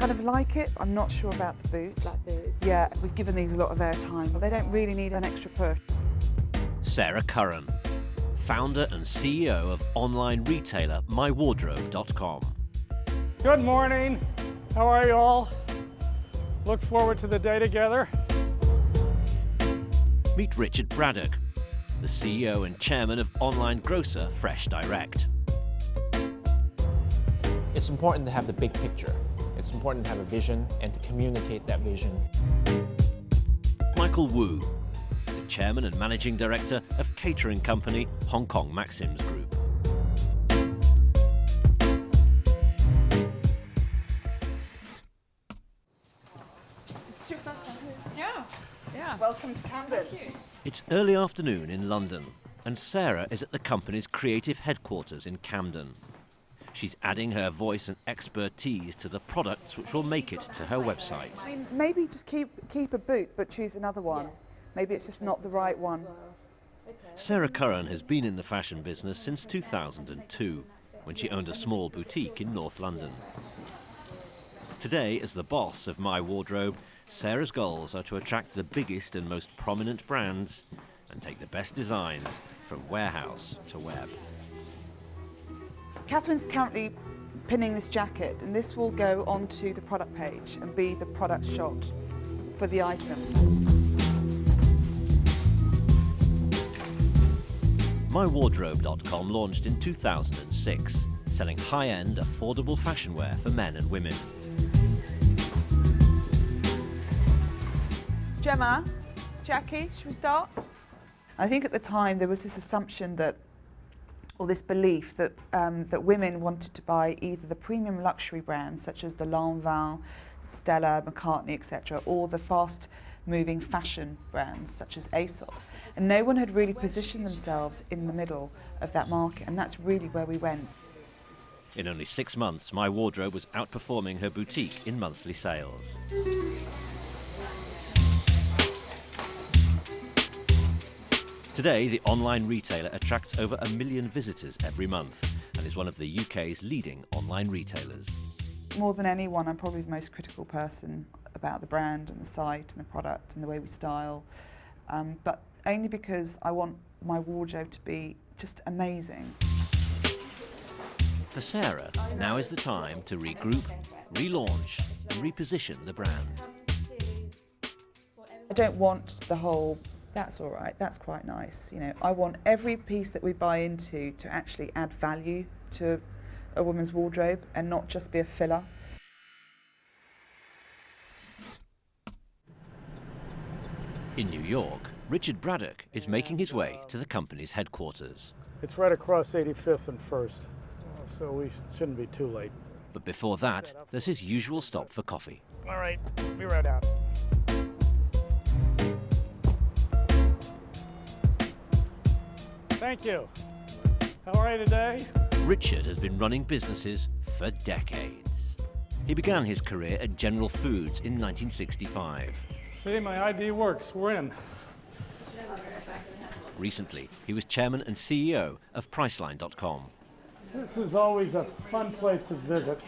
kind of like it. I'm not sure about the boots. Black boots. Yeah, we've given these a lot of airtime. They don't really need an extra push. Sarah Curran, founder and CEO of online retailer MyWardrobe.com. Good morning. How are you all? Look forward to the day together. Meet Richard Braddock, the CEO and chairman of online grocer Fresh Direct. It's important to have the big picture. It's important to have a vision and to communicate that vision. Michael Wu, the chairman and managing director of catering company Hong Kong Maxims Group. Yeah. Welcome to Camden. It's early afternoon in London, and Sarah is at the company's creative headquarters in Camden. She's adding her voice and expertise to the products which will make it to her website. I mean, maybe just keep a boot, but choose another one. Maybe it's just not the right one. Sarah Curran has been in the fashion business since 2002, when she owned a small boutique in North London. Today, as the boss of My Wardrobe, Sarah's goals are to attract the biggest and most prominent brands and take the best designs from warehouse to web. Catherine's currently pinning this jacket, and this will go onto the product page and be the product shot for the item. MyWardrobe.com launched in 2006, selling high-end, affordable fashion wear for men and women. Gemma, Jackie, should we start? I think at the time there was this assumption that, or this belief that that women wanted to buy either the premium luxury brands such as the Lanvin, Stella, McCartney, etc., or the fast-moving fashion brands such as ASOS. And no one had really positioned themselves in the middle of that market, and that's really where we went. In only 6 months, My Wardrobe was outperforming her boutique in monthly sales. Today, the online retailer attracts over 1 million visitors every month and is one of the UK's leading online retailers. More than anyone, I'm probably the most critical person about the brand and the site and the product and the way we style, but only because I want my wardrobe to be just amazing. For Sarah, now is the time to regroup, relaunch and reposition the brand. I don't want the whole, that's all right, that's quite nice. You know, I want every piece that we buy into to actually add value to a woman's wardrobe and not just be a filler. In New York, Richard Braddock is making his way to the company's headquarters. It's right across 85th and 1st, so we shouldn't be too late. But before that, there's his usual stop for coffee. All right, be right out. Thank you. How are you today? Richard has been running businesses for decades. He began his career at General Foods in 1965. See, my ID works. We're in. Recently, he was chairman and CEO of Priceline.com. This is always a fun place to visit.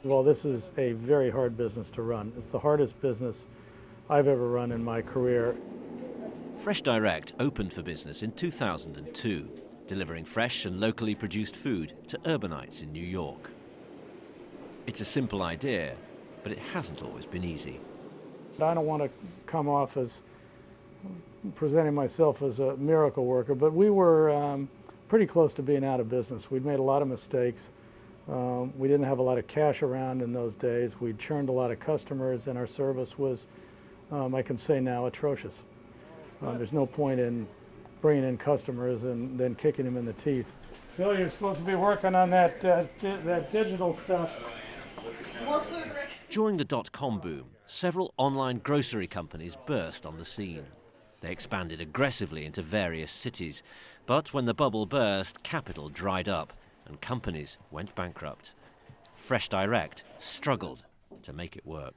Well, this is a very hard business to run. It's the hardest business I've ever run in my career. Fresh Direct opened for business in 2002, delivering fresh and locally produced food to urbanites in New York. It's a simple idea, but it hasn't always been easy. I don't want to come off as presenting myself as a miracle worker, but we were pretty close to being out of business. We'd made a lot of mistakes. We didn't have a lot of cash around in those days. We'd churned a lot of customers, and our service was, I can say now, atrocious. There's no point in bringing in customers and then kicking them in the teeth. Phil, you're supposed to be working on that digital stuff. During the dot-com boom, several online grocery companies burst on the scene. They expanded aggressively into various cities, but when the bubble burst, capital dried up and companies went bankrupt. Fresh Direct struggled to make it work.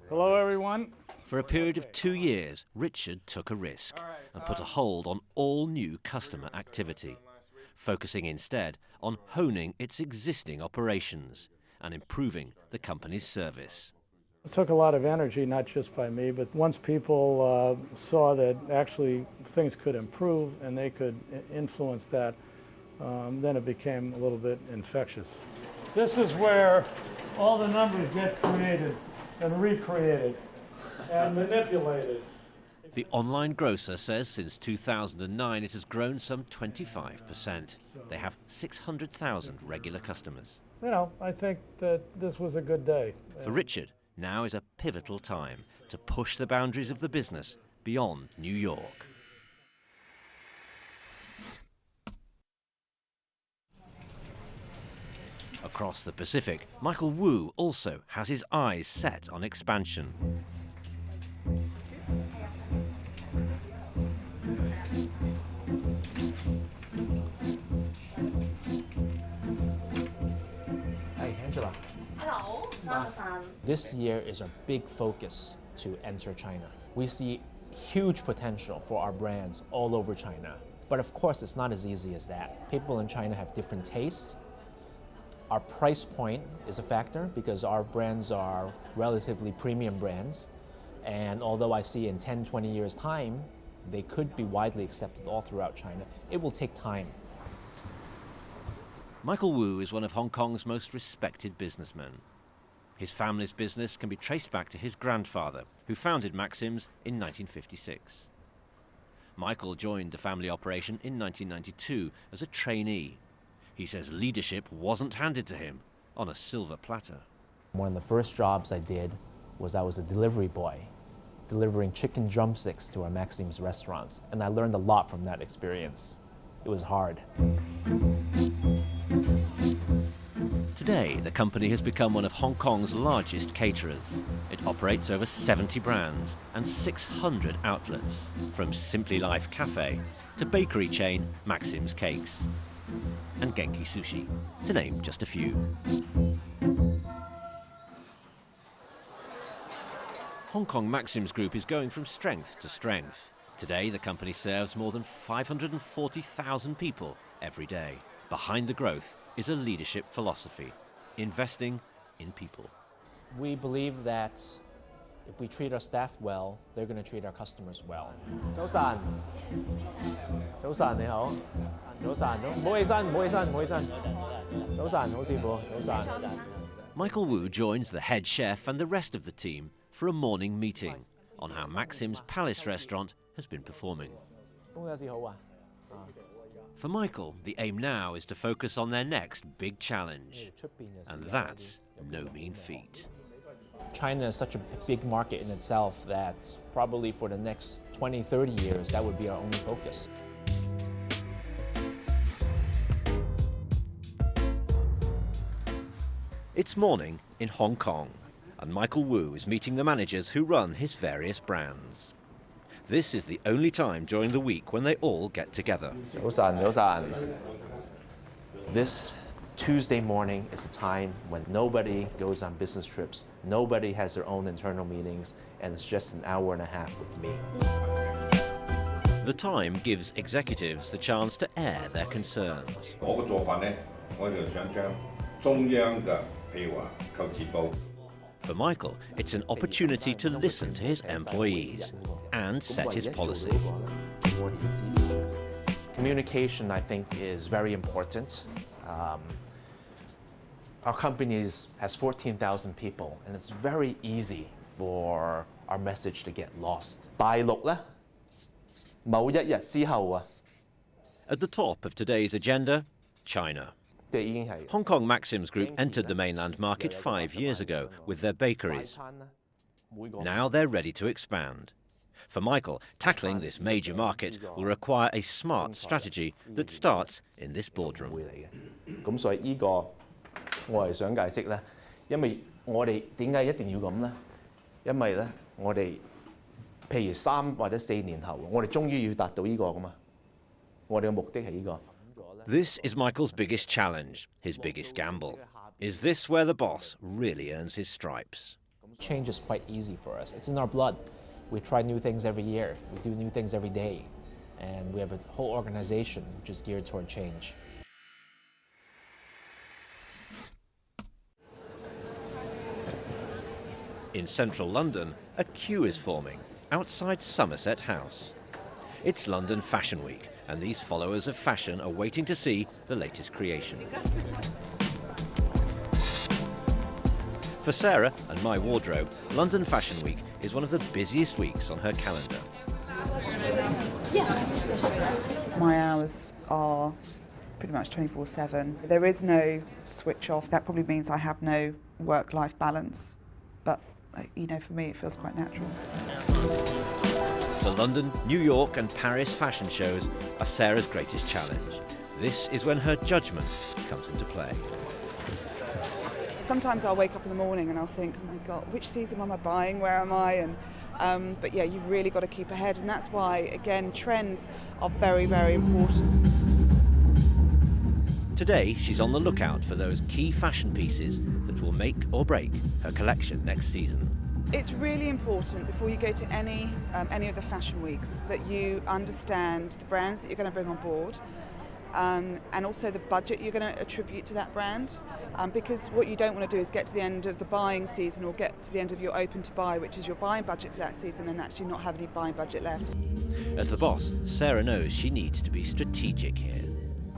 Hello, everyone. For a period of 2 years, Richard took a risk and put a hold on all new customer activity, focusing instead on honing its existing operations and improving the company's service. It took a lot of energy, not just by me, but once people saw that actually things could improve and they could influence that, then it became a little bit infectious. This is where all the numbers get created and recreated and manipulated. The online grocer says since 2009 it has grown some 25%. They have 600,000 regular customers. You know, I think that this was a good day. For Richard, now is a pivotal time to push the boundaries of the business beyond New York. Across the Pacific, Michael Wu also has his eyes set on expansion. Hey, Angela. Hello, Sana-san. This year is a big focus to enter China. We see huge potential for our brands all over China. But of course, it's not as easy as that. People in China have different tastes. Our price point is a factor because our brands are relatively premium brands. And although I see in 10, 20 years' time, they could be widely accepted all throughout China, it will take time. Michael Wu is one of Hong Kong's most respected businessmen. His family's business can be traced back to his grandfather, who founded Maxim's in 1956. Michael joined the family operation in 1992 as a trainee. He says leadership wasn't handed to him on a silver platter. One of the first jobs I did was I was a delivery boy, delivering chicken drumsticks to our Maxim's restaurants, and I learned a lot from that experience. It was hard. Today, the company has become one of Hong Kong's largest caterers. It operates over 70 brands and 600 outlets, from Simply Life Cafe to bakery chain Maxim's Cakes and Genki Sushi, to name just a few. Hong Kong Maxim's Group is going from strength to strength. Today, the company serves more than 540,000 people every day. Behind the growth is a leadership philosophy, investing in people. We believe that if we treat our staff well, they're going to treat our customers well. 早晨，早晨你好，早晨，唔好起身，唔好起身，唔好起身。早晨，好師傅，早晨。Michael Wu joins the head chef and the rest of the team for a morning meeting on how Maxim's Palace restaurant has been performing. 公有事好啊。 For Michael, the aim now is to focus on their next big challenge, and that's no mean feat. China is such a big market in itself that probably for the next 20, 30 years, that would be our only focus. It's morning in Hong Kong, and Michael Wu is meeting the managers who run his various brands. This is the only time during the week when they all get together. This Tuesday morning is a time when nobody goes on business trips, nobody has their own internal meetings, and it's just an hour and a half with me. The time gives executives the chance to air their concerns. For Michael, it's an opportunity to listen to his employees and set his policy. Communication, I think, is very important. Our company has 14,000 people, and it's very easy for our message to get lost. 大陸呢，某一日之後啊， At the top of today's agenda, China. Hong Kong Maxim's Group entered the mainland market 5 years ago with their bakeries. Now they're ready to expand. For Michael, tackling this major market will require a smart strategy that starts in this boardroom. 咁所以呢個我係想解釋咧，因為我哋點解一定要咁咧？因為咧，我哋譬如3或者4年後，我哋終於要達到呢個噶嘛，我哋嘅目的係呢個。 This is Michael's biggest challenge, his biggest gamble. Is this where the boss really earns his stripes? Change is quite easy for us. It's in our blood. We try new things every year. We do new things every day. And we have a whole organization which is geared toward change. In central London, a queue is forming outside Somerset House. It's London Fashion Week, and these followers of fashion are waiting to see the latest creation. For Sarah and my wardrobe, London Fashion Week is one of the busiest weeks on her calendar. My hours are pretty much 24/7. There is no switch off. That probably means I have no work-life balance, but you know, for me it feels quite natural. The London, New York and Paris fashion shows are Sarah's greatest challenge. This is when her judgment comes into play. Sometimes I'll wake up in the morning and I'll think, oh my God, which season am I buying? Where am I? But yeah, you've really got to keep ahead, and that's why, again, trends are very, very important. Today, she's on the lookout for those key fashion pieces that will make or break her collection next season. It's really important before you go to any of the fashion weeks that you understand the brands that you're going to bring on board, and also the budget you're going to attribute to that brand, because what you don't want to do is get to the end of the buying season or get to the end of your open to buy, which is your buying budget for that season, and actually not have any buying budget left. As the boss, Sarah knows she needs to be strategic here.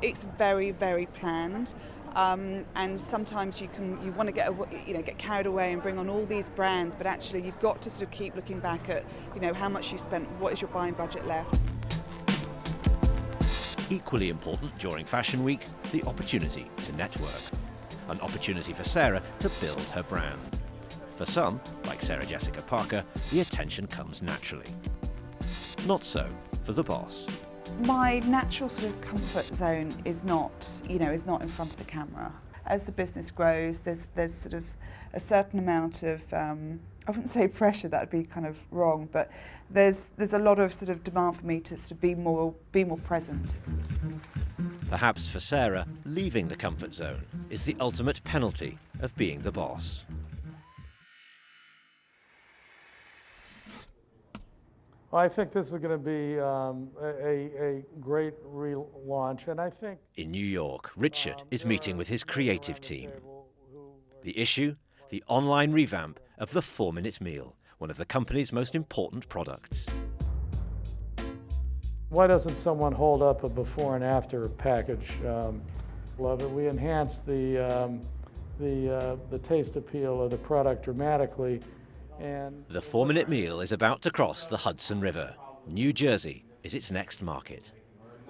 It's very, very planned, and sometimes you want to get carried away and bring on all these brands, but actually you've got to sort of keep looking back at how much you spent, what is your buying budget left. Equally important during Fashion Week, the opportunity to network. An opportunity for Sarah to build her brand. For some, like Sarah Jessica Parker, the attention comes naturally. Not so for the boss. My natural sort of comfort zone is not in front of the camera. As the business grows, there's sort of a certain amount of, I wouldn't say pressure, that would be kind of wrong, but there's a lot of sort of demand for me to sort of be more present. Perhaps for Sarah, leaving the comfort zone is the ultimate penalty of being the boss. I think this is going to be a great relaunch, and I think... In New York, Richard is meeting with his creative team. The issue? The online revamp of the 4-minute meal, one of the company's most important products. Why doesn't someone hold up a before and after package? Love it. We enhanced the taste appeal of the product dramatically. And the 4-minute meal is about to cross the Hudson River. New Jersey is its next market.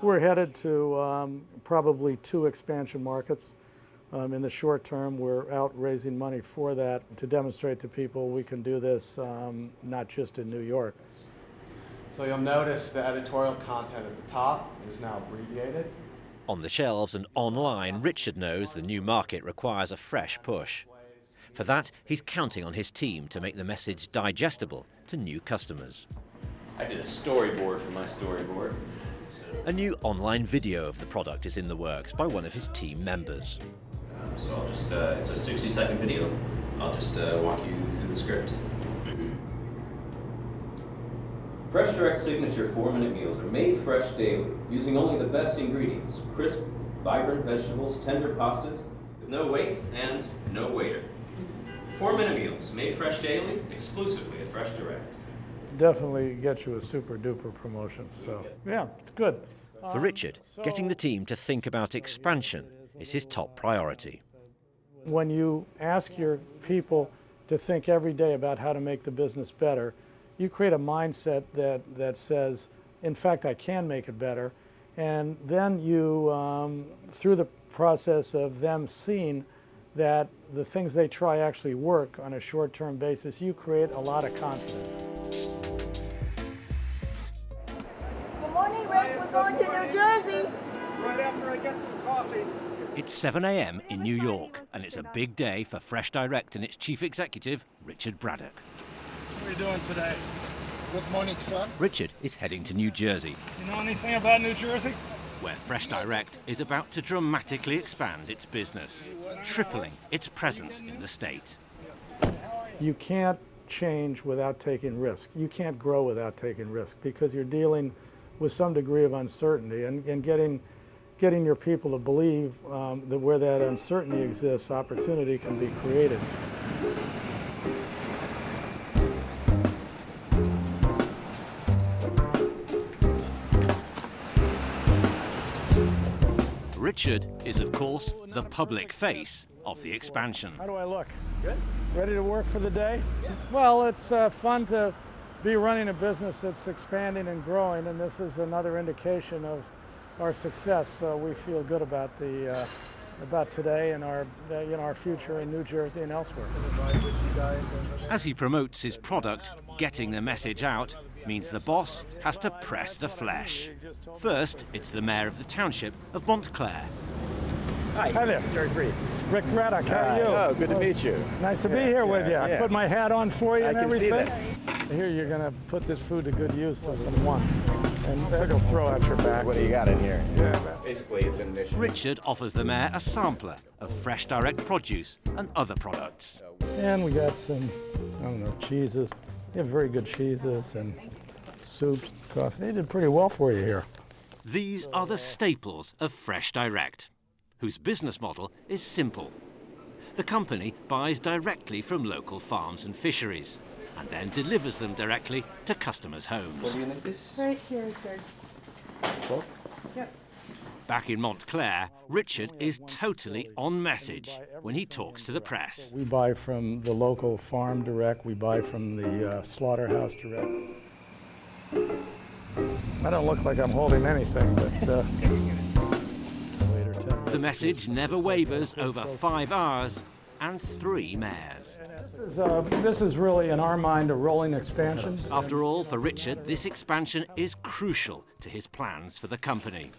We're headed to probably 2 expansion markets. In the short term, we're out raising money for that to demonstrate to people we can do this not just in New York. So you'll notice the editorial content at the top is now abbreviated. On the shelves and online, Richard knows the new market requires a fresh push. For that, he's counting on his team to make the message digestible to new customers. I did a storyboard for my storyboard. A new online video of the product is in the works by one of his team members. So I'll just, it's a 60-second video. I'll just walk you through the script. Fresh Direct signature 4-minute meals are made fresh daily, using only the best ingredients: crisp, vibrant vegetables, tender pastas, with no wait and no waiter. 4-minute meals, made fresh daily, exclusively at Fresh Direct. Definitely get you a super duper promotion, so yeah, it's good. For Richard, getting the team to think about expansion is his top priority. When you ask your people to think every day about how to make the business better, you create a mindset that says, in fact, I can make it better. And then you, through the process of them seeing that the things they try actually work on a short-term basis, you create a lot of confidence. Good morning, Rick. We're going to New Jersey. Right after I get some coffee. It's 7 a.m. in New York, and it's a big day for Fresh Direct and its chief executive, Richard Braddock. What are you doing today? Good morning, son. Richard is heading to New Jersey, You know anything about New Jersey? where Fresh Direct is about to dramatically expand its business, tripling its presence in the state. You can't change without taking risk. You can't grow without taking risk because you're dealing with some degree of uncertainty, and getting your people to believe that where that uncertainty exists, opportunity can be created. Richard is, of course, the public face of the expansion. How do I look? Good. Ready to work for the day? Yeah. Well, it's fun to be running a business that's expanding and growing, and this is another indication of our success. So we feel good about about today and our future in New Jersey and elsewhere. As he promotes his product, getting the message out means the boss has to press the flesh. First, it's the mayor of the township of Montclair. Hi there. Jerry Freed. Rick Braddock, how are you? Oh, good to meet you. Nice to be here with you. I put my hat on for you and everything. I can see that. Here, you're going to put this food to good use as one. And it'll throw out your back. What do you got in here? Yeah. Basically, it's in mission. Richard offers the mayor a sampler of fresh direct produce and other products. And we got some, I don't know, cheeses. They have very good cheeses and soups, coffee. They did pretty well for you here. These are the staples of Fresh Direct, whose business model is simple. The company buys directly from local farms and fisheries and then delivers them directly to customers' homes. What do you need this? Right here is good. Yep. Back in Montclair, Richard is totally on message when he talks to the press. We buy from the local farm direct. We buy from the slaughterhouse direct. I don't look like I'm holding anything, but the message never wavers over 5 hours and 3 mayors. This is really, in our mind, a rolling expansion. After all, for Richard, this expansion is crucial to his plans for the company.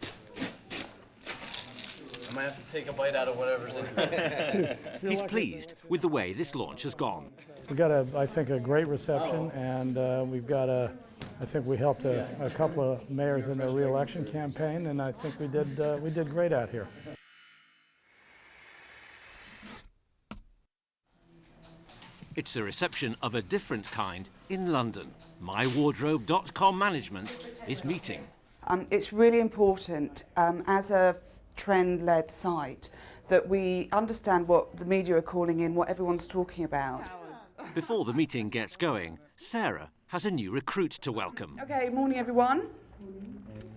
I might have to take a bite out of whatever's in here. He's pleased with the way this launch has gone. We got, I think, a great reception, and we've got I think we helped a couple of mayors in their re-election campaign, and I think we did great out here. It's a reception of a different kind in London. MyWardrobe.com management is meeting. It's really important as a trend-led site that we understand what the media are calling in, what everyone's talking about. Before the meeting gets going, Sarah has a new recruit to welcome. Okay, morning everyone.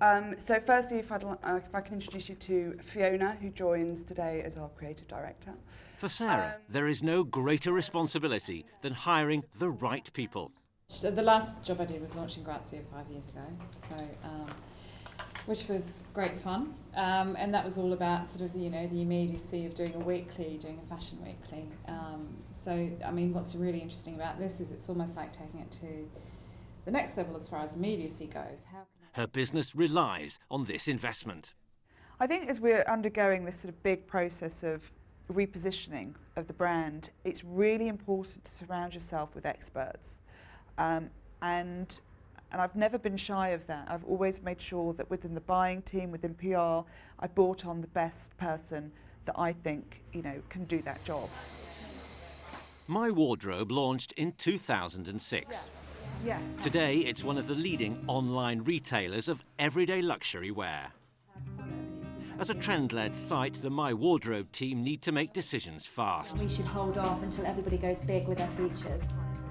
So firstly, if I can introduce you to Fiona, who joins today as our creative director. For Sarah, there is no greater responsibility than hiring the right people. So the last job I did was launching Grazia 5 years ago, which was great fun, and that was all about sort of the immediacy of doing a weekly, doing a fashion weekly. So I mean, what's really interesting about this is it's almost like taking it to the next level as far as immediacy goes. Her business relies on this investment. I think as we're undergoing this sort of big process of repositioning of the brand, it's really important to surround yourself with experts. And I've never been shy of that. I've always made sure that within the buying team, within PR, I brought on the best person that I think, can do that job. My Wardrobe launched in 2006. Yeah. Today, it's one of the leading online retailers of everyday luxury wear. As a trend-led site, the My Wardrobe team need to make decisions fast. We should hold off until everybody goes big with their features.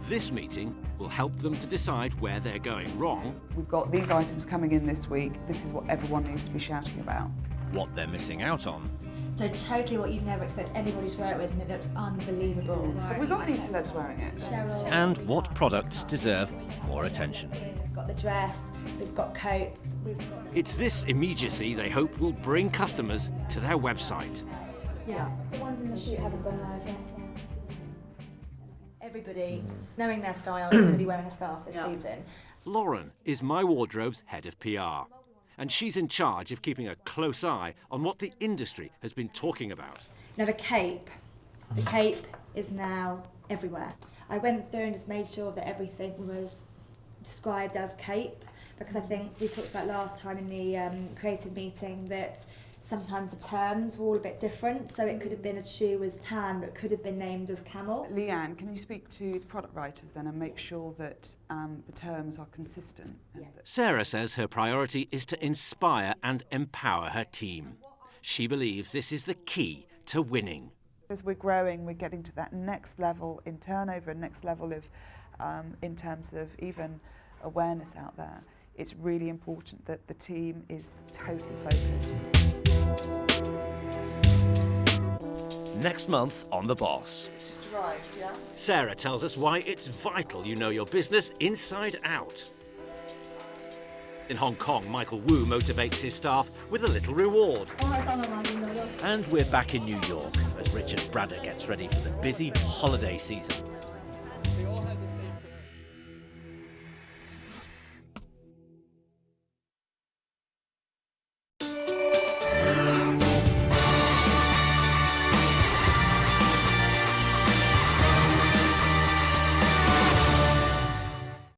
This meeting will help them to decide where they're going wrong. We've got these items coming in this week. This is what everyone needs to be shouting about. What they're missing out on. So totally what you'd never expect anybody to wear it with, and it looks unbelievable. Have we got any celebs wearing it? Cheryl. And what products deserve more attention. We've got the dress, we've got coats, we've got... It's this immediacy they hope will bring customers to their website. Yeah. The ones in the shoot haven't gone live yet. Everybody, knowing their style, is going to be wearing a scarf this season. Lauren is My Wardrobe's head of PR, and she's in charge of keeping a close eye on what the industry has been talking about. Now the cape is now everywhere. I went through and just made sure that everything was described as cape, because I think we talked about last time in the creative meeting that sometimes the terms were all a bit different, so it could have been a shoe as tan, but could have been named as camel. Leanne, can you speak to the product writers then and make sure that the terms are consistent? Sarah says her priority is to inspire and empower her team. She believes this is the key to winning. As we're growing, we're getting to that next level in turnover, next level of, in terms of even awareness out there. it's really important that the team is totally focused. Next month on The Boss. It's just arrived, yeah? Sarah tells us why it's vital you know your business inside out. In Hong Kong, Michael Wu motivates his staff with a little reward. And we're back in New York as Richard Bradder gets ready for the busy holiday season.